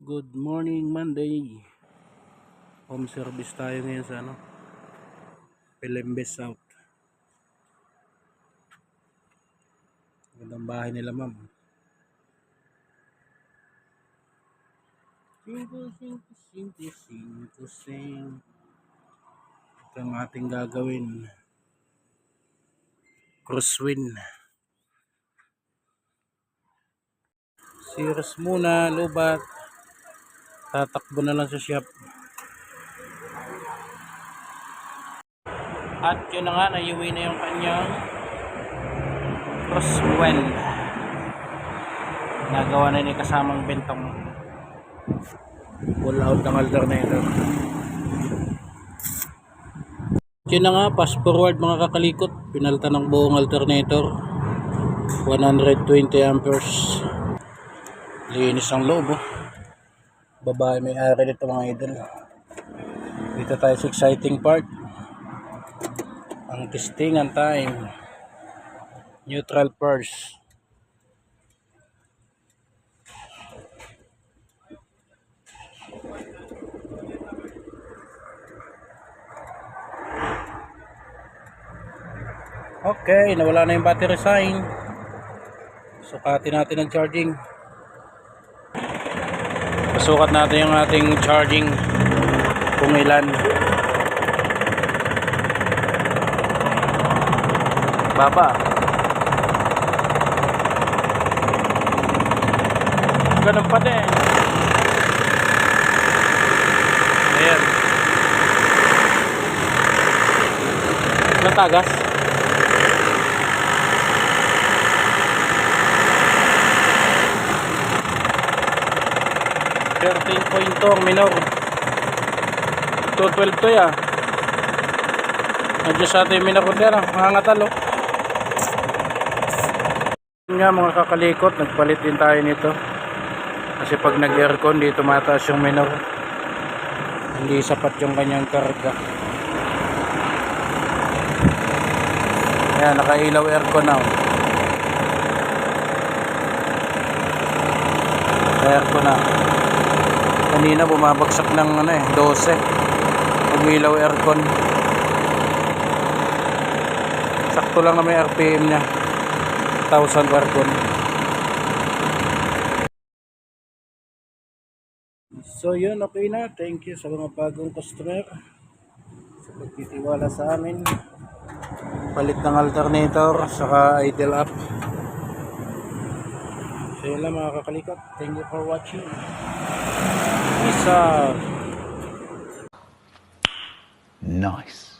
Good morning Monday. Home service tayo ngayon sa Pelembes South. Gandang bahay nila ma'am. Sing. Ito ang ating gagawin. Crosswind. Series muna, lubat. Tatakbo na lang sa shop. At yun na nga, naiuwi na yung kanyang crosswind. Nagawa na ni kasamang bentong pull out ng alternator. Yun na nga, fast forward mga kakalikot. Pinalta ng buong alternator. 120 amperes. Linis ang loob. Babae may ari nito mga idol. Dito tayo sa exciting part. Ang testingan time. Neutral purse. Okay, nawala na yung battery sign. Sukatin natin ang charging. Pasukat natin yung ating charging kung ilan. Baba. Ganun pa din. Ayan. Natagas. 13.2 minor. 212 to ya. Adjust natin yung minor ko dyan. Mangangatal nga mga kakalikot. Nagpalit din tayo nito. Kasi pag nag-aircon dito mataas yung minor. Hindi sapat yung kanyang karga. Ayan, nakailaw aircon na. Aircon na. Kanina bumabagsak ng 12. Umilaw aircon. Sakto lang na may RPM niya. 1,000 aircon. So yun, okay na. Thank you sa mga bagong customer sa pagtitiwala sa amin. Palit ng alternator saka idle up. So yun lang mga kakalikot. Thank you for watching. Peace out. Nice.